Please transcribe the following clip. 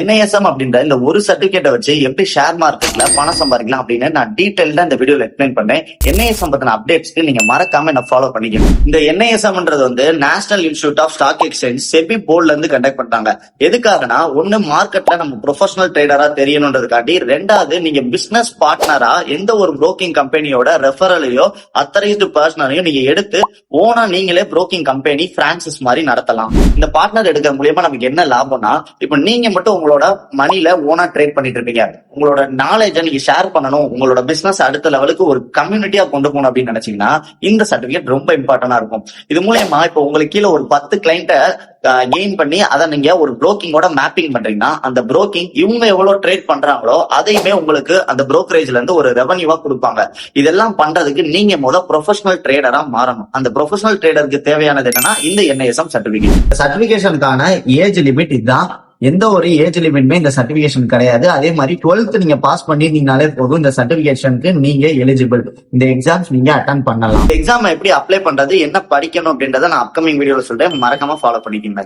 NISM அப்படின்ற இந்த ஒரு சர்டிபிகேட்டை வச்சு எப்படி ஷேர் மார்க்கெட்ல பணம் சம்பாதிக்கலாம் அப்படின்னு நான் டீடைல்டா இந்த வீடியோல எக்ஸ்பிளைன் பண்றேன். NISM பத்தின அப்டேட்ஸ்க்கு நீங்க மறக்காம என்ன ஃபாலோ பண்ணிக்கணும். இந்த NISMன்றது வந்து national institute of stock exchange SEBI போர்ட்ல இருந்து கண்டக்ட் பண்றாங்க. எதுக்காகனா ஒண்ணு மார்க்கெட்ல நம்ம ப்ரொஃபஷனல் ட்ரேடரா தெரியணுன்றதுக்காண்டி, ரெண்டாவது நீங்க பிசினஸ் பார்ட்னரா எந்த ஒரு புரோக்கிங் கம்பெனியோட ரெஃபரலையோ அத்தரைஸ்டு பர்சனலையும் நீங்க எடுத்து ஓனா நீங்களே புரோக்கிங் கம்பெனி பிரான்சிஸ் மாதிரி நடத்தலாம். இந்த பார்ட்னர் எடுக்கிற மூலியமா நமக்கு என்ன லாபம்னா, இப்ப நீங்க மட்டும் உங்களோட மணில ஓனா ட்ரேட் பண்ணிட்டு இருப்பீங்க. உங்களோட நாலேஜை நீங்க ஷேர் பண்ணணும், உங்களோட பிசினஸ் அடுத்த லெவலுக்கு ஒரு கம்யூனிட்டியா கொண்டு போகணும் அப்படின்னு நினைச்சீங்கன்னா இந்த சர்டிபிகேட் ரொம்ப இம்பார்ட்டன்டா இருக்கும். இது மூலயமா இப்ப உங்களுக்கு கீழே ஒரு 10 கிளைண்ட்டை கெயின் பண்ணி அதை நீங்க ஒரு புரோக்கிங்கோட மேப்பிங் பண்றீங்கன்னா, அந்த புரோக்கிங் இவங்க எவ்வளவு ட்ரேட் பண்றாங்களோ அதையுமே உங்களுக்கு அந்த புரோக்கரேஜ்ல இருந்து ஒரு ரெவன்யூவா கொடுப்பாங்க. இதெல்லாம் பண்றதுக்கு நீங்க ப்ரொஃபஷனல் ட்ரேடரா மாறணும். அந்த ப்ரொஃபஷனல் ட்ரேடருக்கு தேவையானது என்னன்னா இந்த NISM சர்டிபிகேட். சர்டிபிகேஷனுக்கான ஏஜ் லிமிட் இதுதான். எந்த ஒரு ஏஜ் லிமிட்மே இந்த சர்டிபிகேஷன் கிடையாது. அதே மாதிரி 12th நீங்க பாஸ் பண்ணிருந்தீங்கனாலே போதும், இந்த சர்டிபிகேஷனுக்கு நீங்க எலிஜிபிள். இந்த எக்ஸாம்ஸ் நீங்க அட்டன் பண்ணலாம். எக்ஸாம் எப்படி அப்ளை பண்றது, என்ன படிக்கணும் அப்படின்றத நான் அப்கமிங் வீடியோல சொல்றேன். மறக்காம ஃபாலோ பண்ணிக்கீங்க.